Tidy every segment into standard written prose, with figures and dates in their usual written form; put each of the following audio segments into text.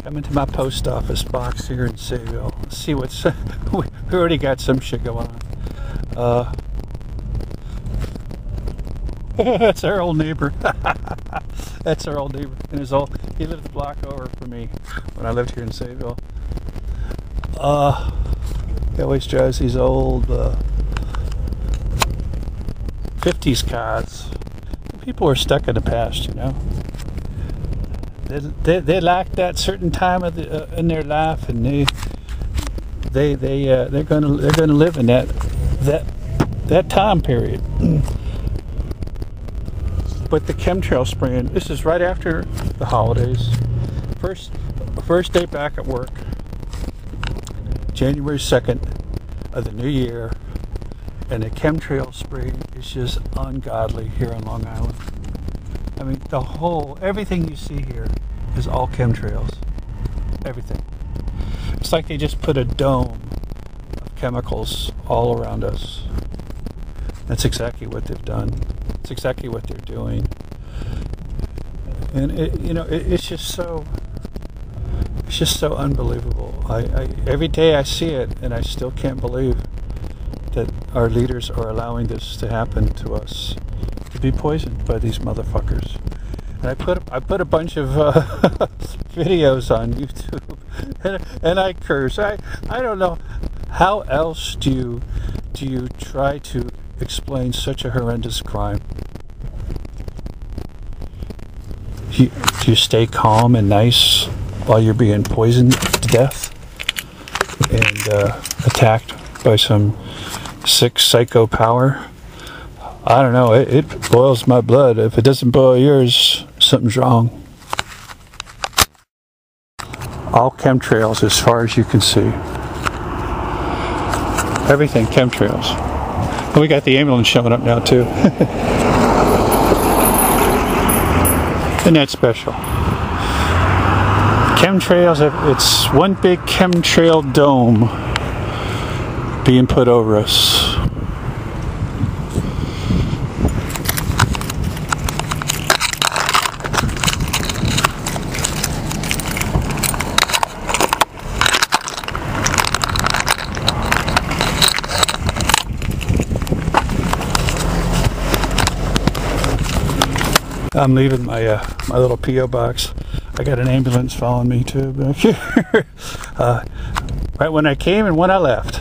Come into my post office box here in Sayville. Let's see what's... we already got some shit going on. That's our old neighbor. That's our old neighbor. And he lived a block over from me when I lived here in Sayville. He always drives these old 50s cars. People are stuck in the past, you know. They lack that certain time of in their life, and they're gonna live in that time period. But the chemtrail spraying, this is right after the holidays. First day back at work, January 2nd of the new year, and the chemtrail spraying is just ungodly here on Long Island. I mean, everything you see here is all chemtrails. Everything. It's like they just put a dome of chemicals all around us. That's exactly what they've done. It's exactly what they're doing. And it's just so unbelievable. Every day I see it, and I still can't believe that our leaders are allowing this to happen to us. To be poisoned by these motherfuckers. And I put a bunch of videos on YouTube, and I curse. I don't know how else do you try to explain such a horrendous crime. Do you stay calm and nice while you're being poisoned to death and attacked by some sick psycho power? I don't know, it boils my blood. If it doesn't boil yours, something's wrong. All chemtrails as far as you can see. Everything chemtrails. And we got the ambulance showing up now too. Isn't that special? Chemtrails, it's one big chemtrail dome being put over us. I'm leaving my little P.O. box. I got an ambulance following me too back here. Right when I came and when I left.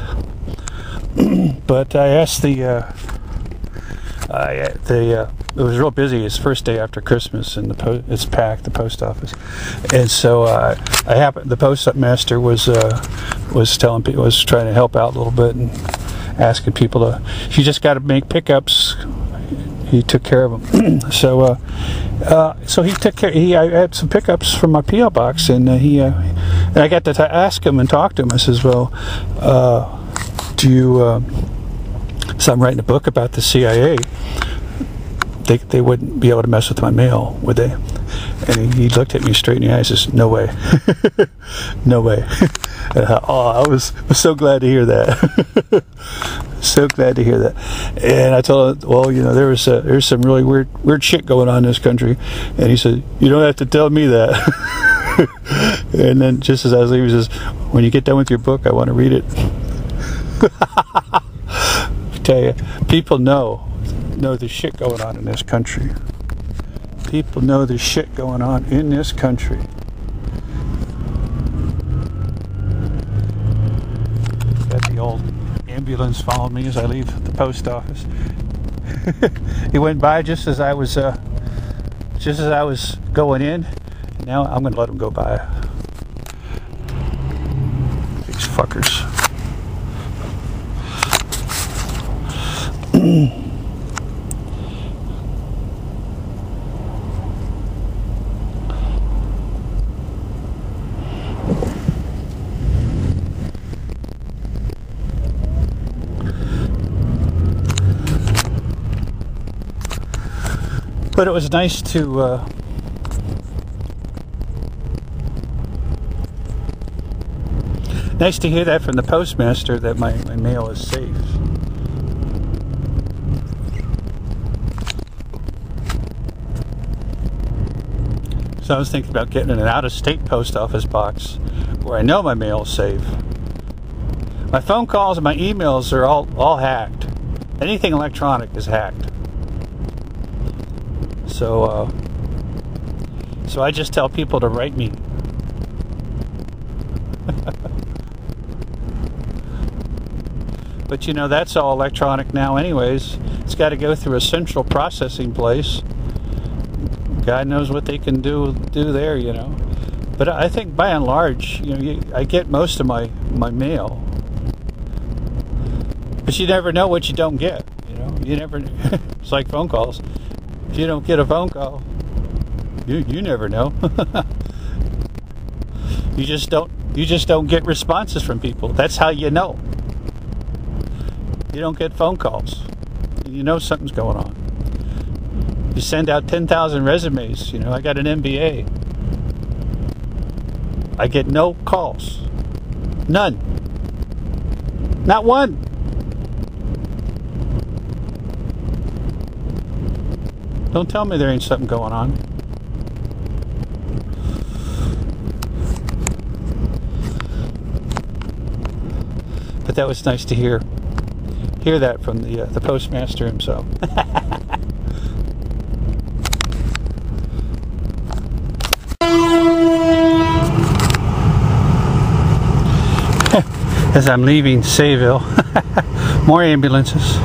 But I asked it was real busy. It's the first day after Christmas, and it's packed, the post office. And so the postmaster was telling people, was trying to help out a little bit and asking people you just got to make pickups. He took care of them. So he took care. I had some pickups from my P.O. box, and and I got to ask him and talk to him. I says, "Well, do you?" So I'm writing a book about the CIA. They wouldn't be able to mess with my mail, would they? And he looked at me straight in the eyes and says, "No way, no way." And I was so glad to hear that. So glad to hear that. And I told him, well, there's some really weird shit going on in this country. And he said, "You don't have to tell me that." And then just as I was leaving, he says, "When you get done with your book, I want to read it." I tell you, people know there's shit going on in this country. People know there's shit going on in this country. Got the old ambulance following me as I leave the post office. He went by just as I was going in. Now I'm going to let him go by. These fuckers. But it was nice to hear that from the postmaster, that my mail is safe. So I was thinking about getting an out-of-state post office box where I know my mail's safe. My phone calls and my emails are all hacked. Anything electronic is hacked. So I just tell people to write me. But you know, that's all electronic now anyways. It's got to go through a central processing place. God knows what they can do there, you know. But I think by and large, you know, I get most of my mail. But you never know what you don't get, you know. You never. It's like phone calls. If you don't get a phone call, you never know. You just don't get responses from people. That's how you know. You don't get phone calls. You know something's going on. You send out 10,000 resumes. You know, I got an MBA. I get no calls. None. Not one. Don't tell me there ain't something going on. But that was nice to hear that from the postmaster himself. As I'm leaving Sayville, more ambulances.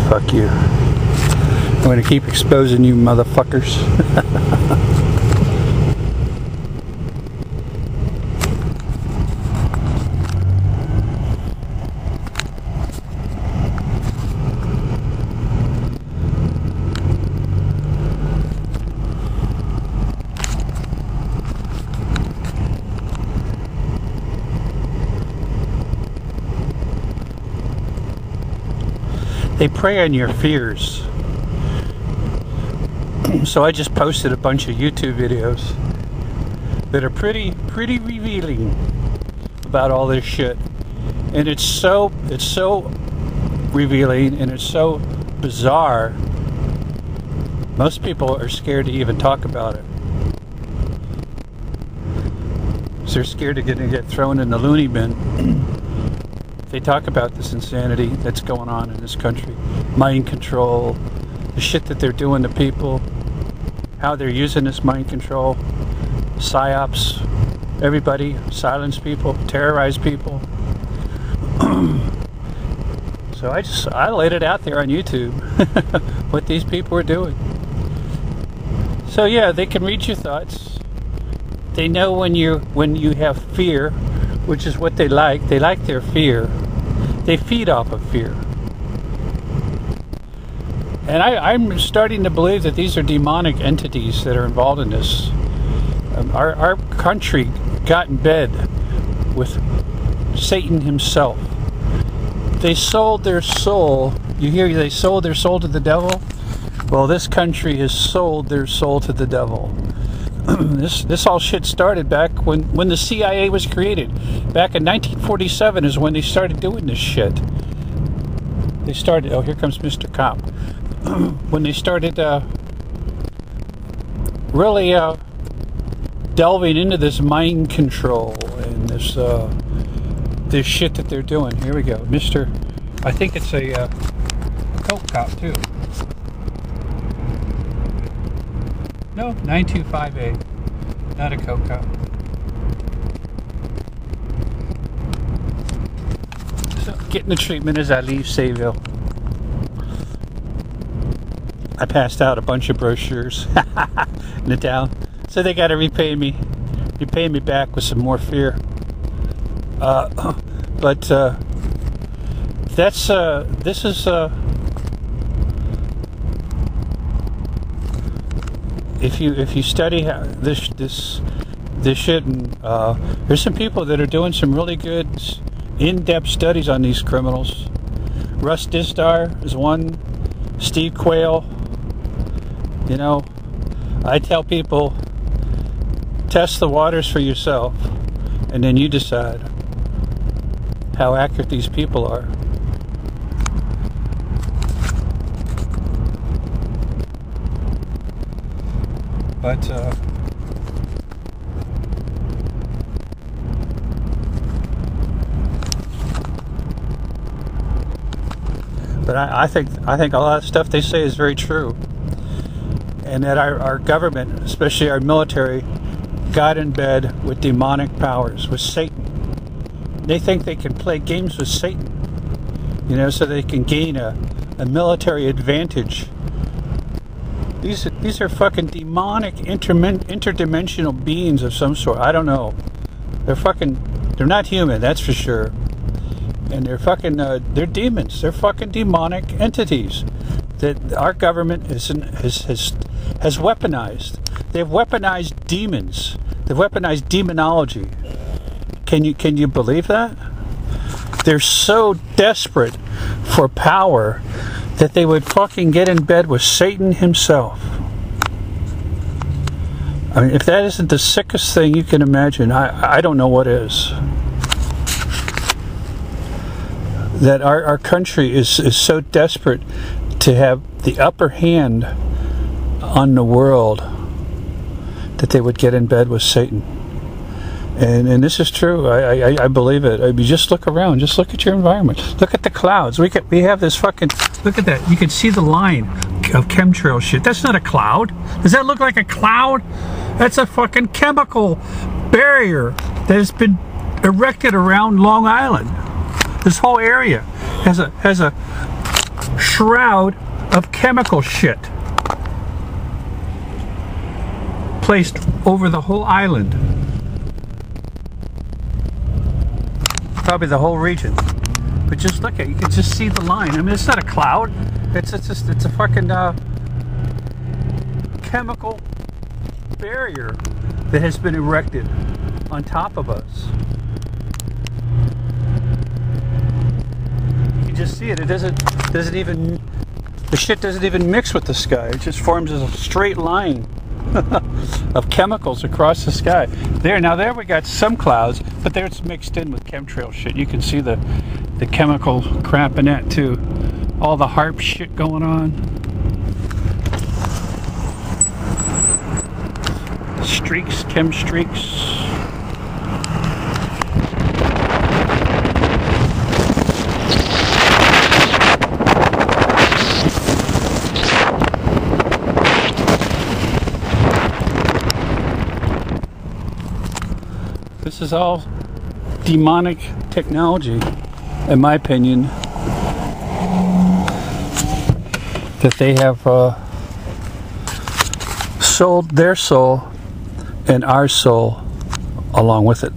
Fuck you. I'm going to keep exposing you motherfuckers. They prey on your fears. So I just posted a bunch of YouTube videos that are pretty revealing about all this shit. And it's so revealing and it's so bizarre. Most people are scared to even talk about it. So they're scared to get thrown in the loony bin. They talk about this insanity that's going on in this country. Mind control, the shit that they're doing to people, how they're using this mind control, psyops, everybody, silence people, terrorize people. So I laid it out there on YouTube, what these people are doing. So yeah, they can read your thoughts. They know when you have fear, which is what they like. They like their fear. They feed off of fear. And I'm starting to believe that these are demonic entities that are involved in this. Our country got in bed with Satan himself. They sold their soul. You hear they sold their soul to the devil? Well, this country has sold their soul to the devil. This all shit started back when the CIA was created. Back in 1947 is when they started doing this shit. They started, oh, here comes Mr. Cop. When they started really delving into this mind control and this shit that they're doing. Here we go. I think it's a Coke Cop too. No, 925A. Not a Coke Cop. So, getting the treatment as I leave Sayville. I passed out a bunch of brochures in the town. So they got to repay me back with some more fear. But this is if you study how this shit, and there's some people that are doing some really good in-depth studies on these criminals. Russ Distar is one. Steve Quayle. You know, I tell people, test the waters for yourself, and then you decide how accurate these people are. But I think a lot of stuff they say is very true, and that our government, especially our military, got in bed with demonic powers, with Satan. They think they can play games with Satan, you know, so they can gain a military advantage. These are fucking demonic interdimensional beings of some sort. I don't know. They're not human, that's for sure. And they're fucking, they're demons. They're fucking demonic entities that our government has weaponized. They've weaponized demons. They've weaponized demonology. Can you believe that? They're so desperate for power that they would fucking get in bed with Satan himself. I mean, if that isn't the sickest thing you can imagine, I don't know what is. That our country is so desperate to have the upper hand on the world that they would get in bed with Satan. And this is true. I believe it. I mean, just look around. Just look at your environment. Look at the clouds. We have this fucking... Look at that. You can see the line of chemtrail shit. That's not a cloud. Does that look like a cloud? That's a fucking chemical barrier that has been erected around Long Island. This whole area has a shroud of chemical shit placed over the whole island. Probably the whole region. But just look at it, you can just see the line. I mean, it's not a cloud. It's a fucking chemical barrier that has been erected on top of us. You can just see it. It doesn't even, the shit doesn't even mix with the sky. It just forms a straight line of chemicals across the sky. There we got some clouds, but there it's mixed in with chemtrail shit. You can see the chemical crap in that too. All the HAARP shit going on. Streaks, chem streaks. This is all demonic technology, in my opinion, that they have sold their soul and our soul along with it.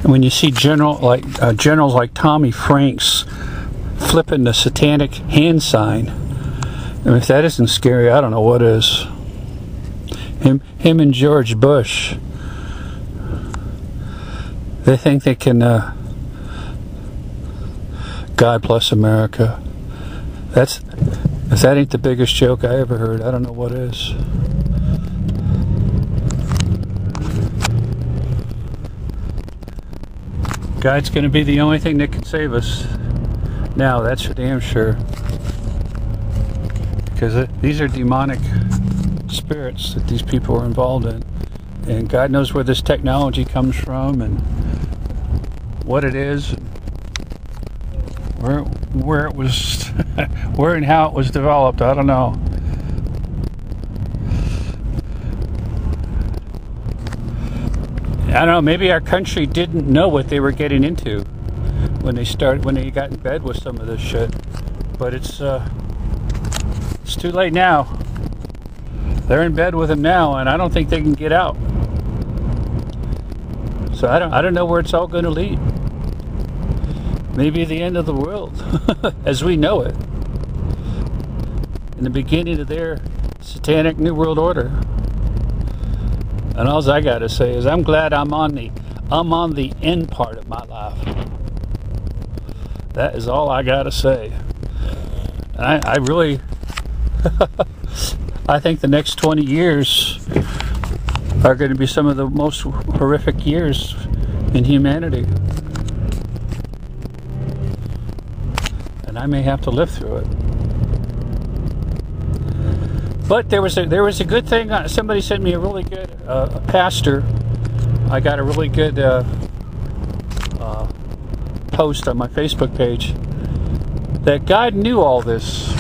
And when you see generals like Tommy Franks flipping the satanic hand sign, I mean, if that isn't scary, I don't know what is. Him and George Bush, they think they can God bless America. If that ain't the biggest joke I ever heard, I don't know what is. God's going to be the only thing that can save us. Now, that's for damn sure. Because these are demonic spirits that these people are involved in. And God knows where this technology comes from and what it is, where it was, where and how it was developed. I don't know. I don't know, maybe our country didn't know what they were getting into when they got in bed with some of this shit. But it's too late now. They're in bed with him now, and I don't think they can get out. So I don't know where it's all going to lead. Maybe the end of the world as we know it. In the beginning of their satanic New World Order. And all I gotta say is I'm glad I'm on the end part of my life. That is all I gotta say. And I really I think the next 20 years are going to be some of the most horrific years in humanity. and I may have to live through it. But there was a good thing. Somebody sent me a really good a pastor. I got a really good post on my Facebook page that God knew all this.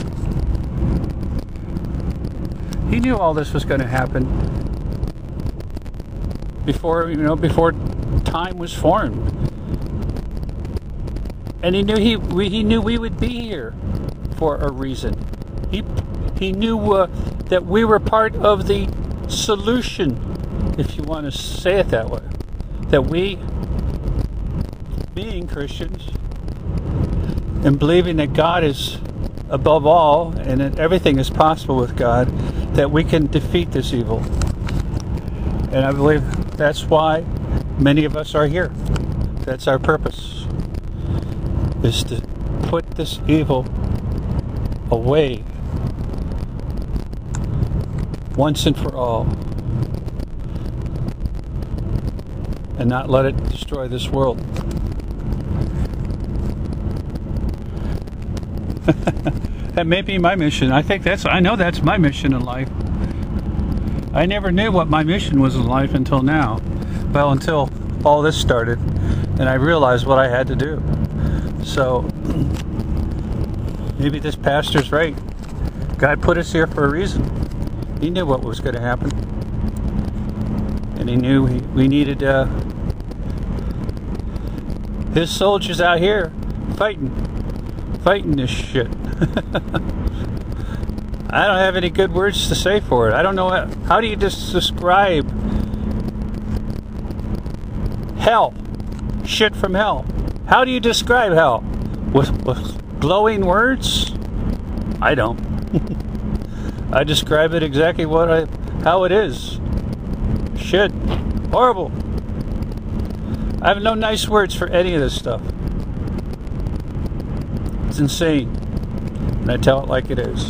He knew all this was going to happen before, before time was formed, and he knew we would be here for a reason. He knew that we were part of the solution, if you want to say it that way. That we, being Christians, and believing that God is above all and that everything is possible with God, that we can defeat this evil. And I believe that's why many of us are here. That's our purpose, is to put this evil away once and for all, and not let it destroy this world. That may be my mission. I know that's my mission in life. I never knew what my mission was in life until now. Well, until all this started, and I realized what I had to do. So maybe this pastor's right. God put us here for a reason. He knew what was going to happen, and he knew we needed his soldiers out here fighting this shit. I don't have any good words to say for it. I don't know how do you just describe hell, shit from hell. How do you describe hell? With glowing words? I don't. I describe it exactly how it is. Shit. Horrible. I have no nice words for any of this stuff. It's insane. And I tell it like it is.